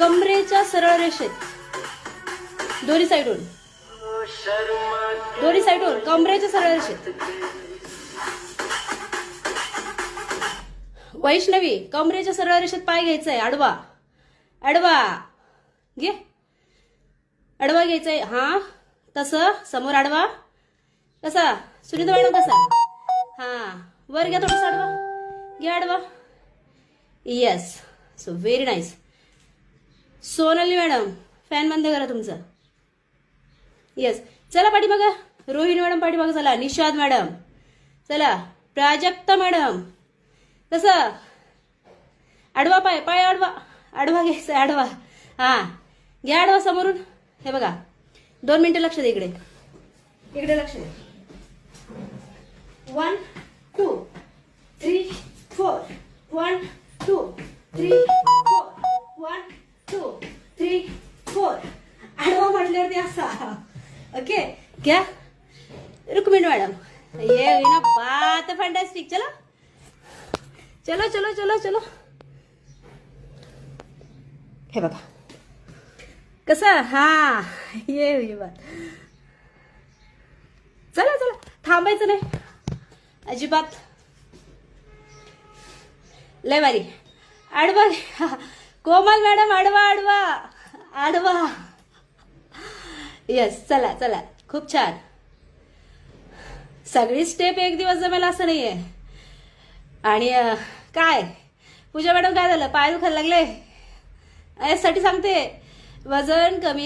कमरेच्या सरळ रेषेत दोन्ही साईडून कमरेच्या सरळ रेषेत. वैष्णवी, कमरेच्या सरळ रेषेत पाय घ्यायचा आहे. आडवा आडवा घे, आडवा घ्यायचंय. हा तसं समोर आडवा. कसा सुनीता मॅडम कसा? हा वर घ्या थोडंसं आडवा, घ्या आडवा. Yes, so very nice. Sonali madam, fan बंद करा तुमचा. येस, चला पाठीमागा. रोहिणी मॅडम पाठीमागा चला. निषाद मॅडम चला. प्राजक्ता मॅडम कसं आडवा पाय, पाय आडवा, आडवा घ्यायचा आडवा. हा घ्या आडवा समोरून. हे बघा 2 मिनिटं लक्ष दे इकडे, इकडे लक्ष दे. 1 2 3 4 1 2 3 4 1 2 3 4. आडवा म्हटल्यावरती असा. ओके क्या रुक्मिणी मॅडम, ये ना बात फॅन्टॅस्टिक. चलो चलो चलो चलो चलो. हे बघा कसं. हा ये बात. चला चला, थांबायचं नाही अजिबात. लय भारी. आडवा कोमल मॅडम, आडवा आडवा आडवा. येस, चला चला, खूप छान. सगळी स्टेप एक दिवस जमेल असं नाहीये. आणि काय पूजा मॅडम, काय झालं? पाय दुखायला लागले? यासाठी सांगते, वजन कमी